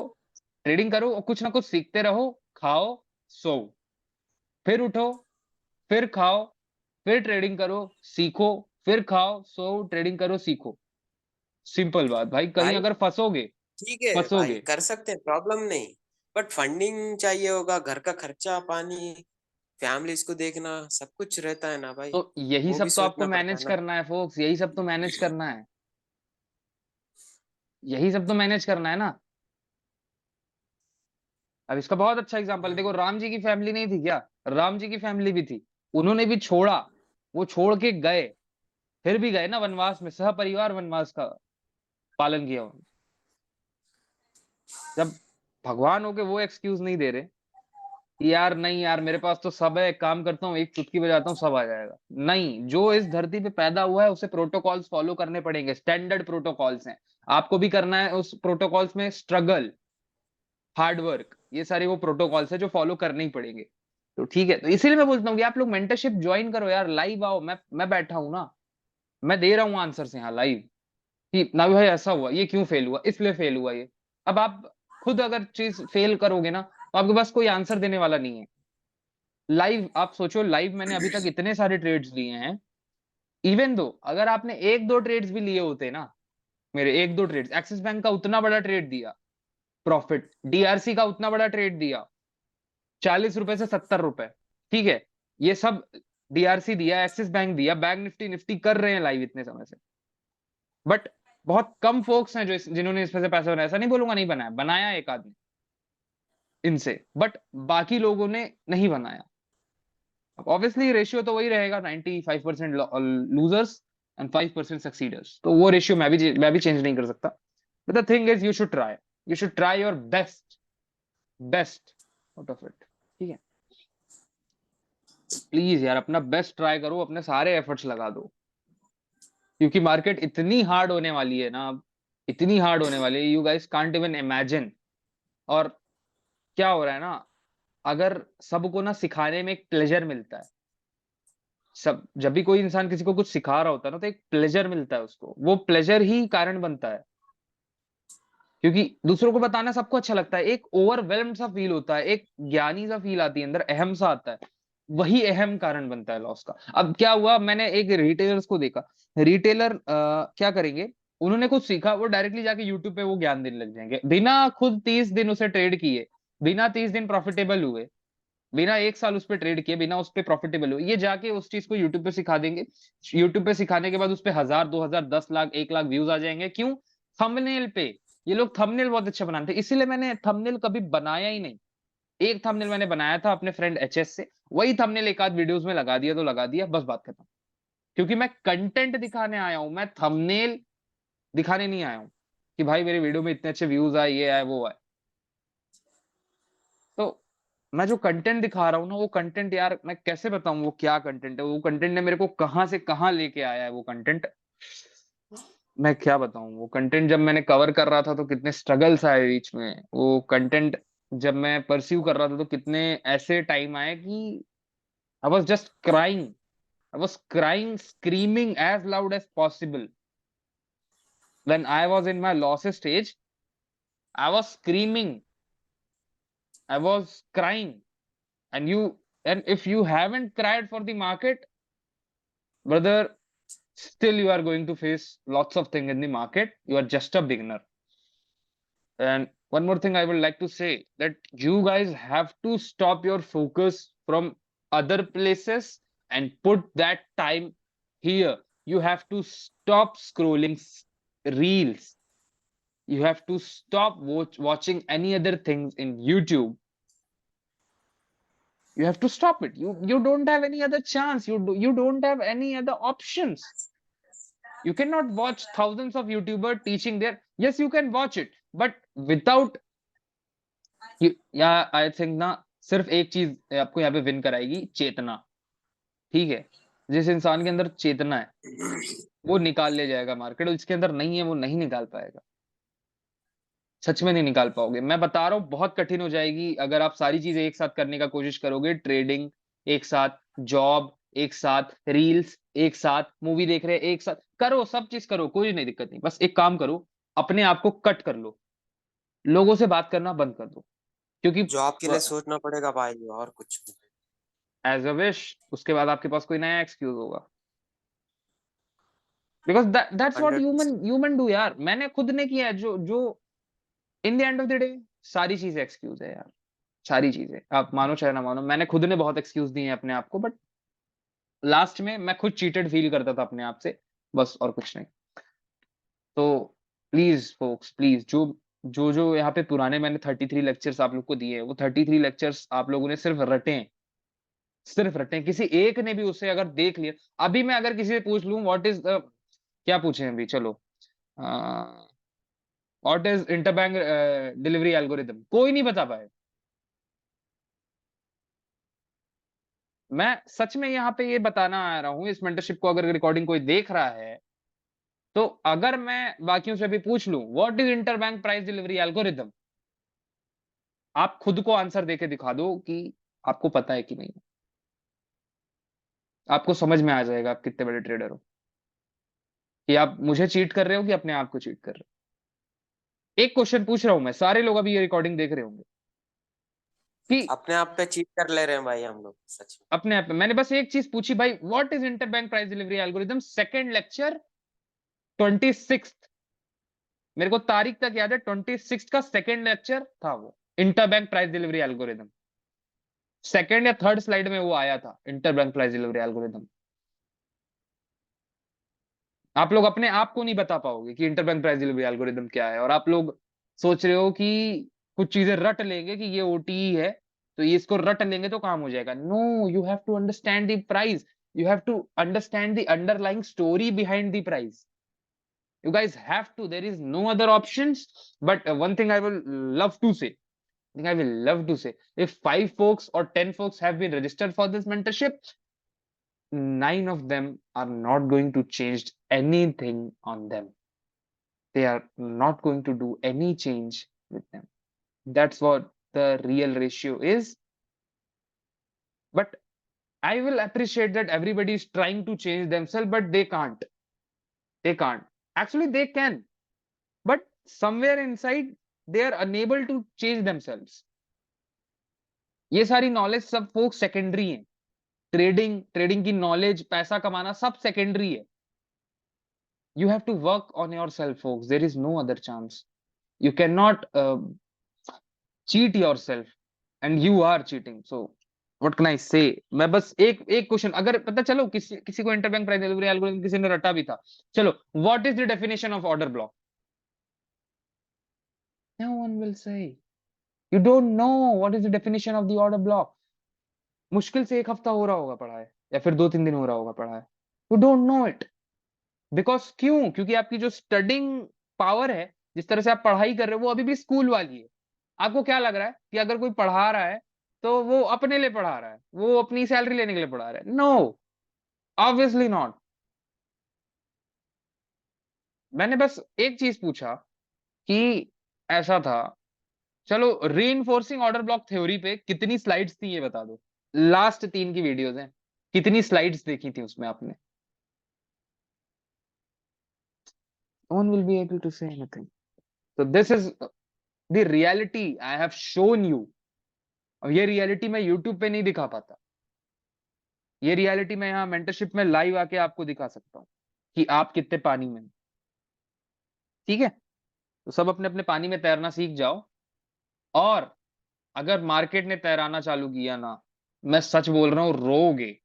ट्रेडिंग करो और कुछ ना कुछ सीखते रहो, खाओ, सो, फिर उठो, फिर खाओ, फिर ट्रेडिंग करो, सीखो, फिर खाओ सो, ट्रेडिंग करो सीखो। सिंपल बात भाई, कहीं भाई अगर फंसोगे, ठीक है भाई, फंसोगे। कर सकते हैं, प्रॉब्लम नहीं। बट फंडिंग चाहिए होगा, घर का खर्चा पानी, फैमिलीज को देखना, सब कुछ रहता है ना भाई। तो यही वो भी सब तो आपको सोचना पड़ता मैनेज है ना। करना है फोक्स, यही सब तो मैनेज करना है, यही सब तो मैनेज करना है ना। अब इसका बहुत अच्छा एग्जांपल है, देखो राम जी की फैमिली नहीं थी क्या? राम जी की फैमिली भी थी, उन्होंने भी छोड़ा, वो छोड़ के गए, फिर भी गए ना वनवास में, सह परिवार वनवास का पालन किया उन्होंने। जब भगवान होके वो एक्सक्यूज नहीं दे रहे कि यार नहीं यार मेरे पास तो सब है, एक काम करता हूँ एक चुटकी बजाता हूँ सब आ जाएगा, नहीं, जो इस धरती पे पैदा हुआ है उसे प्रोटोकॉल्स फॉलो करने पड़ेंगे, स्टैंडर्ड प्रोटोकॉल्स हैं। आपको भी करना है उस प्रोटोकॉल्स में, स्ट्रगल, हार्ड वर्क, ये सारे वो प्रोटोकॉल्स है जो फॉलो करने ही पड़ेंगे। तो ठीक है, तो इसीलिए मैं बोलता हूँ कि आप लोग मेंटरशिप ज्वाइन करो यार, लाइव आओ, मैं बैठा हूं ना, मैं दे रहा हूँ आंसर यहाँ लाइव, कि ना भी भाई ऐसा हुआ, ये क्यों फेल हुआ, इसलिए फेल हुआ ये। अब आप खुद अगर चीज फेल करोगे ना, तो आपके पास कोई आंसर देने वाला नहीं है। लाइव आप सोचो, लाइव मैंने अभी तक इतने सारे ट्रेड्स लिए हैं, इवन दो अगर आपने एक दो ट्रेड्स भी लिए होते ना, मेरे एक दो ट्रेड्स, एक्सिस बैंक का उतना बड़ा ट्रेड दिया प्रॉफिट, डीआरसी का उतना बड़ा ट्रेड दिया, 40 रुपए से 70 रुपए, ठीक है, ये सब डीआरसी दिया, एक्सिस बैंक दिया, बैंक निफ्टी निफ्टी कर रहे हैं लाइव इतने समय से। बट बहुत कम फोक्स हैं जो जिन्होंने इसमें से पैसा बनाया, ऐसा नहीं बोलूंगा नहीं बनाया, बनाया एक आदमी इनसे, बट बाकी लोगों ने नहीं बनाया। अब ऑब्वियसली रेशियो तो वही रहेगा, 95% लूजर्स एंड 5% सक्सीडर्स, तो वो रेशियो मैं भी चेंज नहीं कर सकता। But the thing is you should try your best, best out of it. ठीक है, तो प्लीज यार अपना बेस्ट ट्राई करो, अपने सारे एफर्ट्स लगा दो, क्योंकि मार्केट इतनी हार्ड होने वाली है ना अब, इतनी हार्ड होने वाली है, you guys can't even imagine. और क्या हो रहा है ना, अगर सबको ना सिखाने में एक प्लेजर मिलता है, सब जब भी कोई इंसान किसी को कुछ सिखा रहा होता है ना, तो एक प्लेजर मिलता है उसको, वो प्लेजर ही कारण बनता है। क्योंकि दूसरों को बताना सबको अच्छा लगता है, एक ओवरवेल्म्ड सा फील होता है, एक ज्ञानी सा फील आती है अंदर, अहम सा आता है, वही अहम कारण बनता है लॉस का। अब क्या हुआ, मैंने एक रिटेलर्स को देखा, रिटेलर क्या करेंगे, उन्होंने कुछ सीखा, वो डायरेक्टली जाके यूट्यूब पे वो ज्ञान देने लग जाएंगे, बिना खुद 30 दिन उसे ट्रेड किए, बिना 30 दिन प्रॉफिटेबल हुए, बिना 1 साल उस पर ट्रेड किए, बिना उस पर प्रॉफिटेबल हुए, ये जाके उस चीज को यूट्यूब पे सिखा देंगे। यूट्यूब पे सिखाने के बाद उस पे 1000, 2000, 10 लाख, 1 लाख व्यूज आ जाएंगे। क्यों? थंबनेल पे। ये लोग थंबनेल बहुत अच्छे बनाते हैं, इसीलिए मैंने थंबनेल कभी बनाया ही नहीं। एक थंबनेल मैंने बनाया था अपने फ्रेंड एचएस से, वही थंबनेल एक आध वीडियोस में लगा दिया तो लगा दिया, बस बात खत्म। क्योंकि मैं कंटेंट दिखाने आया हूं, मैं थंबनेल दिखाने नहीं आया हूं कि भाई मेरे वीडियो में इतने अच्छे व्यूज आए, ये आए वो आए। तो मैं जो कंटेंट दिखा रहा हूँ ना, वो कंटेंट यार मैं कैसे बताऊं वो क्या कंटेंट है, वो कंटेंट ने मेरे को कहां से कहां लेके आया है वो कंटेंट, मैं क्या बताऊं। वो कंटेंट जब मैंने कवर कर रहा था तो कितने स्ट्रगल्स आए बीच में, वो कंटेंट जब मैं परस्यू कर रहा था तो कितने ऐसे टाइम आए कि I was just crying, I was crying, screaming as loud as possible. When I was in my lowest stage, I was screaming, I was crying. and you and if you haven't cried for the market, brother, still you are going to face lots of things in the market, you are just a beginner. And one more thing I would like to say, that you guys have to stop your focus from other places and put that time here. You have to stop scrolling reels, you have to stop watching any other things in YouTube. You have to stop it. You don't have any other chance, you don't have any other options. You cannot watch thousands of YouTubers teaching there. Yes, you can watch it, but without या I think ना, सिर्फ एक चीज आपको यहाँ पे win कराएगी, चेतना। ठीक है, जिस इंसान के अंदर चेतना है वो निकाल ले जाएगा मार्केट, और जिसके अंदर नहीं है वो नहीं निकाल पाएगा, सच में नहीं निकाल पाओगे। मैं बता रहा हूँ बहुत कठिन हो जाएगी अगर आप सारी चीजें एक साथ करने का कोशिश करोगे, ट्रेडिंग एक साथ, जॉब एक साथ, रील्स एक साथ, मूवी देख रहे एक साथ, करो सब चीज करो, कोई नहीं दिक्कत नहीं, बस एक काम करो, अपने आप को कट कर लो, लोगों से बात करना बंद कर दो। क्योंकि जॉब के लिए सोचना पड़ेगा भाई, और कुछ नहीं। एज अ विश, उसके बाद आपके पास कोई नया एक्सक्यूज होगा, because that's what 100%। Human do यार, मैंने खुद ने किया है, जो जो in the end of the day सारी चीजें एक्सक्यूज है यार, सारी चीजें, आप मानो चाहे ना मानो, मैंने खुद ने बहुत एक्सक्यूज दिए हैं अपने आप को, बट लास्ट में मैं खुद चीटेड फील करता था अपने आप से, बस और कुछ नहीं। तो प्लीज फोक्स, प्लीज, जो जो जो यहाँ पे पुराने मैंने 33 लेक्चर्स आप लोग को दिए हैं, वो 33 लेक्चर्स आप लोगों ने सिर्फ रटे हैं, सिर्फ रटे हैं, किसी एक ने भी उसे अगर देख लिया, अभी मैं अगर किसी से पूछ लूं व्हाट इज द, क्या पूछे अभी, चलो, what is interbank delivery algorithm, कोई नहीं बता पाए। मैं सच में यहाँ पे ये बताना आ रहा हूँ, इस मेंटरशिप को अगर रिकॉर्डिंग कोई देख रहा है, तो अगर मैं बाकियों से भी पूछ लूं what is interbank price delivery algorithm, आप खुद को आंसर देके दिखा दो कि आपको पता है कि नहीं, आपको समझ में आ जाएगा आप कितने बड़े ट्रेडर हो, कि आप मुझे चीट कर रहे हो कि अपने आप को चीट कर रहे हो। एक क्वेश्चन पूछ रहा हूं मैं, सारे लोग अभी ये रिकॉर्डिंग देख रहे होंगे, कि अपने आप पे चीट कर ले रहे हैं भाई हम लोग, सच में। अपने आप में मैंने बस एक चीज पूछी, भाई what is interbank price delivery algorithm, second lecture 26, मेरे को तारीख तक याद है, 26 का सेकंड लेक्चर था वो, interbank price delivery algorithm, second या थर्ड स्लाइड में वो आया था, इंटरबैंक प्राइस डिलीवरी एल्गोरिदम। आप लोग अपने आप को नहीं बता पाओगे कि इंटरबैंक प्राइस डिलीवरी एल्गोरिदम क्या है, और आप लोग सोच रहे हो कि कुछ चीजें रट लेंगे कि ये ओटीई है, तो ये इसको रट लेंगे तो काम हो जाएगा। No, you have to understand the price, you have to understand the underlying story behind the price. You guys have to, there is no other options. But one thing I will love to say, I will love to say, if 5 folks or 10 folks have been registered for this mentorship, 9 of them are not going to change anything on them. They are not going to do any change with them. That's what the real ratio is. But I will appreciate that everybody is trying to change themselves, but they can't. They can't. Actually, they can, but somewhere inside they are unable to change themselves. ये सारी knowledge सब फोक secondary है. Trading की knowledge, पैसा कमाना सब secondary है. You have to work on yourself, folks. There is no other chance. You cannot cheat yourself, and you are cheating. So what can I say? मैं बस एक क्वेश्चन, अगर पता चलो किसी को इंटरबैंक प्राइस डिलीवरी एल्गोरिथम किसी ने रटा भी था, चलो, what is the definition of order block? No one will say. You don't know what is the definition of the order block. मुश्किल से 1 हफ्ता हो रहा होगा पढ़ा है, या फिर 2-3 दिन हो रहा होगा पढ़ा है. You don't know it. Because क्यों? क्योंकि आपकी जो स्टडिंग पावर है, जिस तरह से आप पढ़ाई कर रहे हो, वो अभी भी स्कूल वाली है. आपको क्या लग रहा है कि अगर कोई पढ़ा रहा है तो वो अपने लिए पढ़ा रहा है, वो अपनी सैलरी लेने के लिए पढ़ा रहा है? No, obviously not. मैंने बस एक चीज पूछा कि ऐसा था. चलो, रीइंफोर्सिंग ऑर्डर ब्लॉक थ्योरी पे कितनी स्लाइड्स थी ये बता दो. लास्ट 3 की वीडियोस हैं, कितनी स्लाइड्स देखी थी उसमें आपने? No one will be able to say anything. So this is the reality I have shown you. अब ये रियलिटी मैं यूट्यूब पे नहीं दिखा पाता. ये रियलिटी मैं यहाँ मेंटरशिप में लाइव आके आपको दिखा सकता हूँ कि आप कितने पानी में. ठीक है, तो सब अपने अपने पानी में तैरना सीख जाओ. और अगर मार्केट ने तैराना चालू किया ना, मैं सच बोल रहा हूँ, रोगे.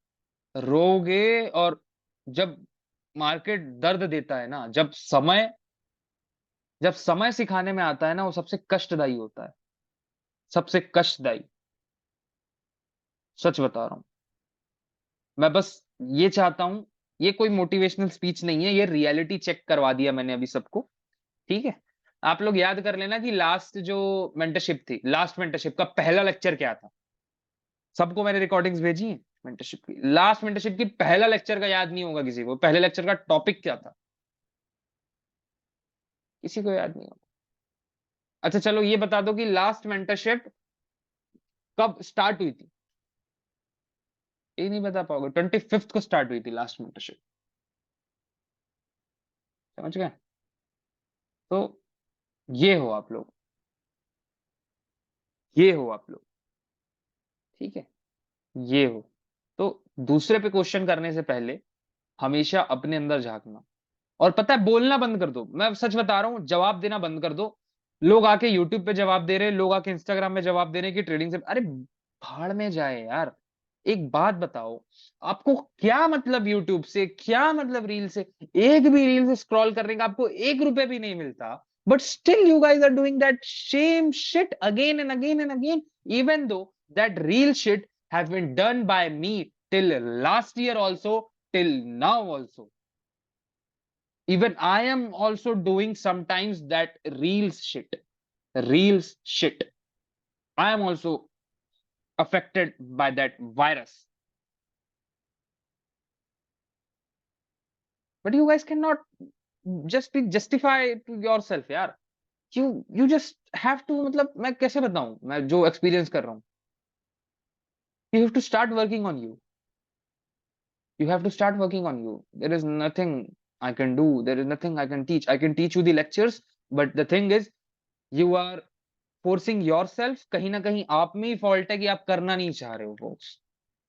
रोगे. और जब मार्केट दर्द देता है ना, जब समय सिखाने में आता है ना, वो सबसे कष्टदायी होता है. सबसे कष्टदायी. सच बता रहा हूँ. मैं बस ये चाहता हूं, ये कोई मोटिवेशनल स्पीच नहीं है, ये रियलिटी चेक करवा दिया मैंने अभी सबको. ठीक है, आप लोग याद कर लेना कि लास्ट मेंटरशिप का पहला लेक्चर क्या था. सबको मैंने रिकॉर्डिंग्स भेजी हैं मेंटरशिप की. लास्ट मेंटरशिप की पहला लेक्चर का याद नहीं होगा किसी को. पहले लेक्चर का टॉपिक क्या था, किसी को याद नहीं होगा. अच्छा चलो, ये बता दो कि लास्ट मेंटरशिप कब स्टार्ट हुई थी. ये नहीं बता पाओगे. 25th को स्टार्ट हुई थी लास्ट मेंटरशिप. समझ गए? तो ये हो आप लोग, ये हो आप लोग. ठीक है, ये हो. तो दूसरे पे क्वेश्चन करने से पहले हमेशा अपने अंदर झांकना. और पता है, बोलना बंद कर दो. मैं सच बता रहा हूं, जवाब देना बंद कर दो. लोग आके यूट्यूब पे जवाब दे रहे हैं, लोग आके इंस्टाग्राम में जवाब दे रहे हैं कि ट्रेडिंग से. अरे भाड़ में जाए यार. एक बात बताओ, आपको क्या मतलब यूट्यूब से, क्या मतलब रील से? एक भी रील से स्क्रॉल करने का आपको 1 रुपए भी नहीं मिलता. But still you guys are doing that same shit again and again and again, even though that reel shit have been done by me till last year also, till now also. Even I am also doing sometimes that reels shit. Reels shit. I am also affected by that virus. But you guys cannot just be justify to yourself, यार. You just have to, मतलब मैं कैसे बताऊं, मैं जो experience कर रहा हूं. You have to start working on you. You have to start working on you. There is nothing I can do. There is nothing I can teach. I can teach you the lectures, but the thing is, you are forcing your self. कहीं ना कहीं आप में ही fault है कि आप करना नहीं चाह रहे हो फोर्स.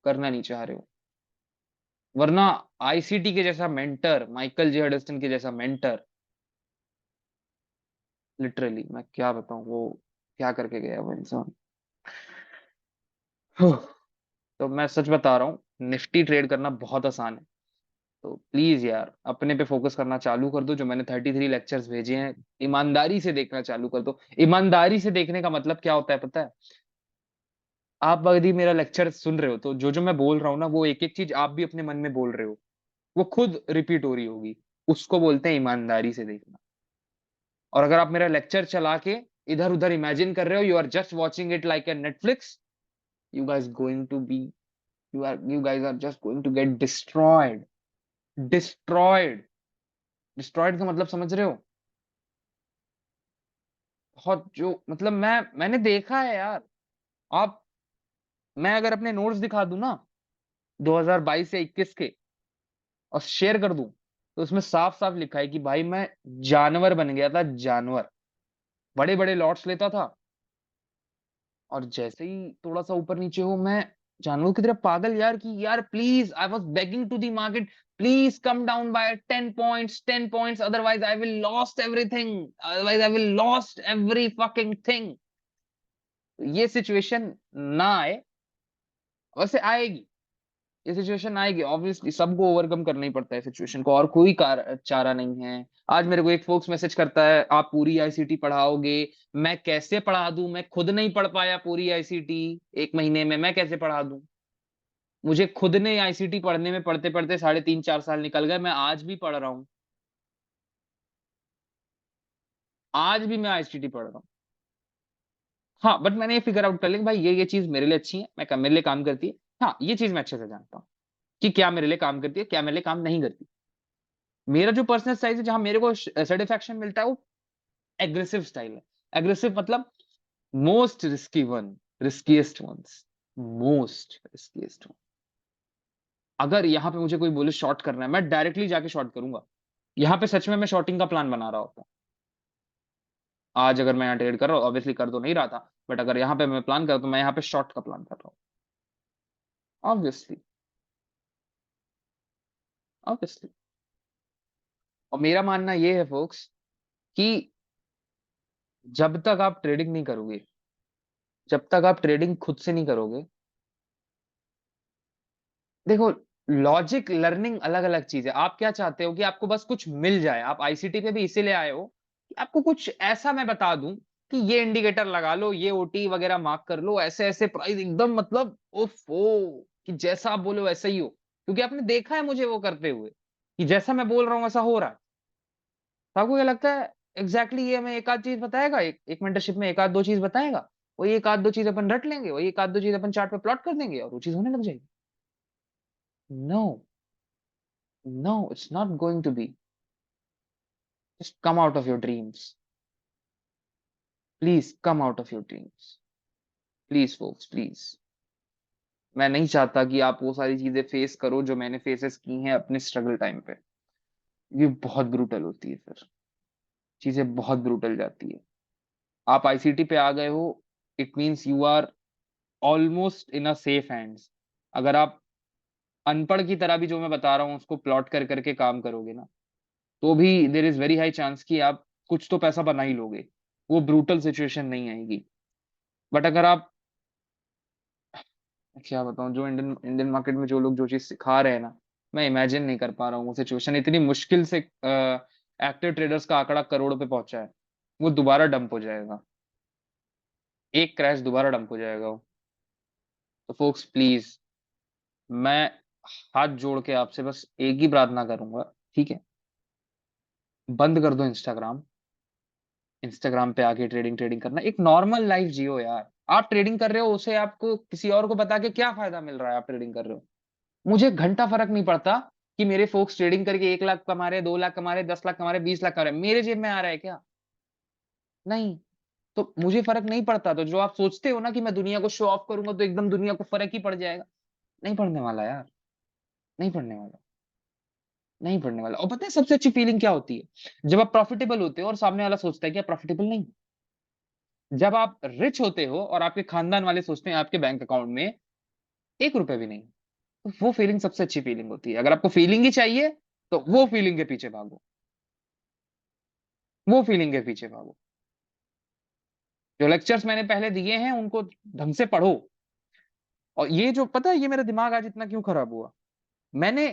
करना नहीं चाह रहे हो. वरना आईसीटी के जैसा मेंटर, माइकल जे हडसन के जैसा मेंटर, लिटरली मैं क्या बताऊं, वो क्या करके गया वो इंसान. तो मैं सच बता रहा हूँ, निफ्टी ट्रेड करना बहुत आसान है. तो प्लीज यार, अपने पे फोकस करना चालू कर दो. जो मैंने 33 लेक्चर्स भेजे हैं, ईमानदारी से देखना चालू कर दो. ईमानदारी से देखने का मतलब क्या होता है पता है? आप यदि मेरा लेक्चर सुन रहे हो, तो जो जो मैं बोल रहा हूँ ना, वो एक एक चीज आप भी अपने मन में बोल रहे हो, वो खुद रिपीट हो रही होगी. उसको बोलते हैं ईमानदारी से देखना. और अगर आप मेरा लेक्चर चला के इधर उधर इमेजिन कर रहे हो, you are just watching it like a Netflix, you guys going to be, you guys are just going to get destroyed. Destroyed. Destroyed का मतलब समझ रहे हो? बहुत, जो मतलब मैंने देखा है यार. आप मैं अगर अपने नोट्स दिखा दूं ना 2022 या 21 के और शेयर कर दूं, तो उसमें साफ साफ लिखा है कि भाई मैं जानवर बन गया था, जानवर। बड़े बड़े लॉट्स लेता था, और जैसे ही थोड़ा सा ऊपर नीचे हो, मैं जानवरों की तरह पागल यार, कि यार please, I was begging to the market, please come down by 10 points, 10 points, otherwise I will lost everything, otherwise I will lost every fucking thing. ये सिचुएशन ना आए, वैसे आएगी, ये सिचुएशन आएगी ऑब्वियसली, सबको ओवरकम करना ही पड़ता है सिचुएशन को, और कोई चारा नहीं है। आज मेरे को एक फोक्स मैसेज करता है, आप पूरी आईसीटी पढ़ाओगे? मैं कैसे पढ़ा दूं, मैं खुद नहीं पढ़ पाया पूरी आईसीटी, एक महीने में मैं कैसे पढ़ा दूं? मुझे खुद ने आईसीटी पढ़ने में पढ़ते पढ़ते 3.5 4 साल निकल गए, मैं आज भी पढ़ रहा हूँ, आज भी मैं आईसीटी पढ़ रहा हूँ। हाँ, बट मैंने ये फिगर आउट कर लिया कि भाई ये चीज मेरे लिए अच्छी है, मेरे लिए काम करती है। हाँ, ये चीज मैं अच्छे से जानता हूँ कि क्या मेरे लिए काम करती है, क्या मेरे लिए काम नहीं करती। मेरा जो पर्सनल साइज है, जहां मेरे को सेटिस्फेक्शन मिलता है, वो एग्रेसिव स्टाइल है। एग्रेसिव मतलब most risky one, riskiest ones, most riskiest one. अगर यहाँ पे मुझे कोई बोले शॉर्ट करना है, मैं डायरेक्टली जाके शॉर्ट करूंगा। यहाँ पे सच में मैं शॉर्टिंग का प्लान बना रहा होता। आज अगर मैं यहाँ ट्रेड कर रहा हूँ, ऑब्वियसली कर तो नहीं रहा था, बट अगर यहाँ पे मैं प्लान कर, तो मैं यहाँ पे शॉर्ट का प्लान कर रहा हूँ, ऑब्वियसली, ऑब्वियसली। और मेरा मानना ये है फोक्स, कि जब तक आप ट्रेडिंग नहीं करोगे, जब तक आप ट्रेडिंग खुद से नहीं करोगे, देखो, लॉजिक लर्निंग अलग अलग चीज है। आप क्या चाहते हो कि आपको बस कुछ मिल जाए? आप आईसीटी पे भी इसीलिए आए हो कि आपको कुछ ऐसा मैं बता दूं कि ये इंडिकेटर लगा लो, ये ओटी वगैरह मार्क कर लो, ऐसे ऐसे प्राइस एकदम, मतलब उफ ओ, कि जैसा आप बोलो वैसा ही हो, क्योंकि आपने देखा है मुझे वो करते हुए, कि जैसा मैं बोल रहा हूँ वैसा हो रहा है। तो आपको क्या लगता है एग्जैक्टली ये हमें एक आध चीज बताएगा, एक मेंटरशिप में एक आध दो चीज बताएगा, वही एक आध दो चीज अपन रट लेंगे, वही एक आध दो चीज अपन चार्ट पे प्लॉट कर देंगे और वो चीज होने लग जाएगी? No, no, it's not going to be. Just come out of your dreams. Please come out of your dreams. Please, folks, please. मैं नहीं चाहता कि आप वो सारी चीजें फेस करो जो मैंने फेसेस की हैं अपने स्ट्रगल टाइम पे। ये बहुत ब्रूटल होती है, फिर चीजें बहुत ब्रूटल जाती है। आप आईसीटी पे आ गए हो, it means you are almost in a safe hands. अगर आप अनपढ़ की तरह भी जो मैं बता रहा हूँ उसको प्लॉट कर करके काम करोगे ना, तो भी there is very high chance कि आप कुछ तो पैसा बना ही लोगे, वो ब्रूटल सिचुएशन नहीं आएगी। बट अगर आप, क्या बताऊं, जो इंडियन इंडियन मार्केट में जो लोग जो चीज सिखा रहे हैं ना, मैं इमेजिन नहीं कर पा रहा हूँ वो सिचुएशन। इतनी मुश्किल से एक्टिव ट्रेडर्स का आंकड़ा करोड़ पे पहुंचा है, वो दोबारा डंप हो जाएगा, एक क्रैश दोबारा डंप हो जाएगा वो। तो फोक्स प्लीज, मैं हाथ जोड़ के आपसे बस एक ही प्रार्थना करूंगा, ठीक है? बंद कर दो इंस्टाग्राम, इंस्टाग्राम पे आके ट्रेडिंग ट्रेडिंग करना, एक नॉर्मल लाइफ जियो यार। आप ट्रेडिंग कर रहे हो, उसे आपको किसी और को बता के क्या फायदा मिल रहा है? आप ट्रेडिंग कर रहे हो, मुझे घंटा फर्क नहीं पड़ता कि मेरे फोक्स ट्रेडिंग करके 1 लाख कमा रहे, 2 लाख कमा रहे, 10 लाख कमा रहे, 20 लाख कमा रहे, मेरे जेब में आ रहा है क्या? नहीं। तो मुझे फर्क नहीं पड़ता। तो जो आप सोचते हो ना कि मैं दुनिया को शो ऑफ करूंगा तो एकदम दुनिया को फर्क ही पड़ जाएगा, नहीं पड़ने वाला यार, नहीं पड़ने वाला, नहीं पड़ने वाला। और पता है सबसे अच्छी फीलिंग क्या होती है? जब आप प्रॉफिटेबल होते हो और सामने वाला सोचता है कि आप प्रॉफिटेबल नहीं। जब आप रिच होते हो और आपके खानदान वाले सोचते हैं आपके बैंक अकाउंट में 1 रुपए भी नहीं, तो वो फीलिंग सबसे अच्छी फीलिंग होती है। अगर आपको फीलिंग ही चाहिए, तो वो फीलिंग के पीछे भागो, वो फीलिंग के पीछे भागो। जो लेक्चर्स मैंने पहले दिए हैं उनको ढंग से पढ़ो। और ये जो पता है, ये मेरा दिमाग आज इतना क्यों खराब हुआ, मैंने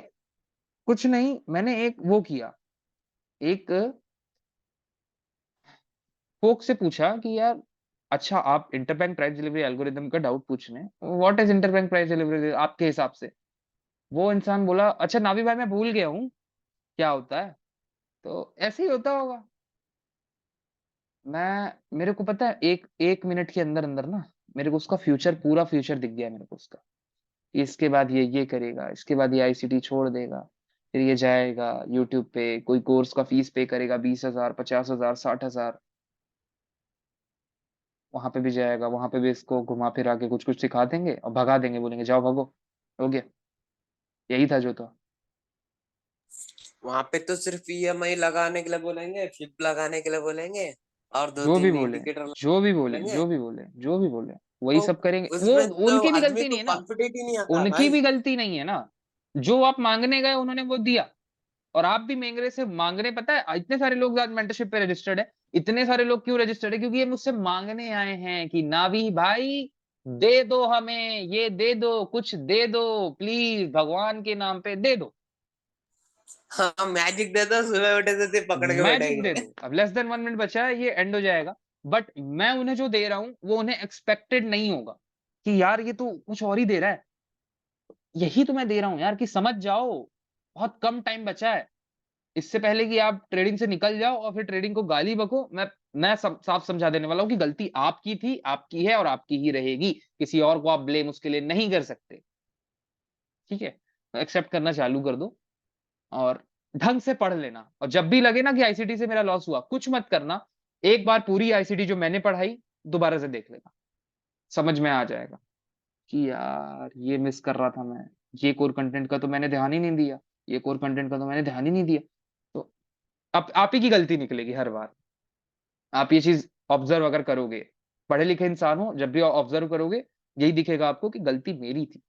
कुछ नहीं, मैंने एक वो किया, एक फोक से पूछा कि यार, अच्छा आप इंटरबैंक प्राइस डिलीवरी एल्गोरिदम का डाउट पूछ रहे हैं, what is interbank price delivery आपके हिसाब से? वो इंसान बोला, अच्छा नावी भाई मैं भूल गया हूँ क्या होता है। तो ऐसे ही होता होगा। मेरे को पता है, एक एक मिनट के अंदर अंदर ना, मेरे को उसका फ्यूचर, पूरा फ्यूचर दिख गया मेरे को उसका। इसके बाद ये करेगा, इसके बाद ये आईसीटी छोड़ देगा, फिर ये जाएगा यूट्यूब पे कोई कोर्स का फीस पे करेगा, 20,000, 50,000, 60,000। वहां पे भी जाएगा, वहां पे भी इसको घुमा फिरा के कुछ कुछ सिखा देंगे और भगा देंगे, बोलेंगे जाओ भागो, हो गया। यही था जो था। वहां पे तो सिर्फ ईएमआई लगाने के लिए बोलेंगे, फ्लिप लगाने के लिए बोलेंगे, और दो जो भी तीन बोले, इंडिकेटर जो भी बोले, बोलेंगे। जो भी बोले, जो भी बोले, वही तो सब करेंगे। वो उसमें तो उनकी भी आदमी गलती को नहीं है ना, कॉन्फिडेंस ही नहीं आता उनकी भाई। भी गलती नहीं है ना। जो आप मांगने गए उन्होंने वो दिया, और आप भी मेरे से मांगने, पता है इतने सारे लोग आज मेंटरशिप पे रजिस्टर्ड है। इतने सारे लोग क्यों रजिस्टर्ड है? क्योंकि ये मुझसे मांगने आए हैं कि नावी भाई दे दो हमें, ये दे दो, कुछ दे दो प्लीज, भगवान के नाम पे दे दो, हाँ, मैजिक दे दो, सुबह उठे तो सिर्फ पकड़ के मैजिक दे बैठेंगे। दो। अब लेस देन 1 मिनट बचा है, ये एंड हो जाएगा। बट मैं उन्हें जो दे रहा हूं वो उन्हें एक्सपेक्टेड नहीं होगा कि यार ये तो कुछ और ही दे रहा है। यही तो मैं दे रहा हूं यार, कि समझ जाओ, बहुत कम टाइम बचा है। इससे पहले कि आप ट्रेडिंग से निकल जाओ और फिर ट्रेडिंग को गाली बको, मैं साफ समझा देने वाला हूं कि गलती आपकी थी, आपकी है और आपकी ही रहेगी। किसी और को आप ब्लेम उसके लिए नहीं कर सकते। ठीक है, एक्सेप्ट करना चालू कर दो, और ढंग से पढ़ लेना। और जब भी लगे ना कि आईसीटी से मेरा लॉस हुआ, कुछ मत करना, एक बार पूरी आईसीटी जो मैंने पढ़ाई दोबारा से देख लेना, समझ में आ जाएगा कि यार ये मिस कर रहा था मैं, ये कोर कंटेंट का तो मैंने ध्यान ही नहीं दिया, ये कोर कंटेंट का तो मैंने ध्यान ही नहीं दिया। तो आप ही की गलती निकलेगी हर बार। आप ये चीज ऑब्जर्व अगर करोगे, पढ़े लिखे इंसान हो, जब भी ऑब्जर्व करोगे, यही दिखेगा आपको कि गलती मेरी थी।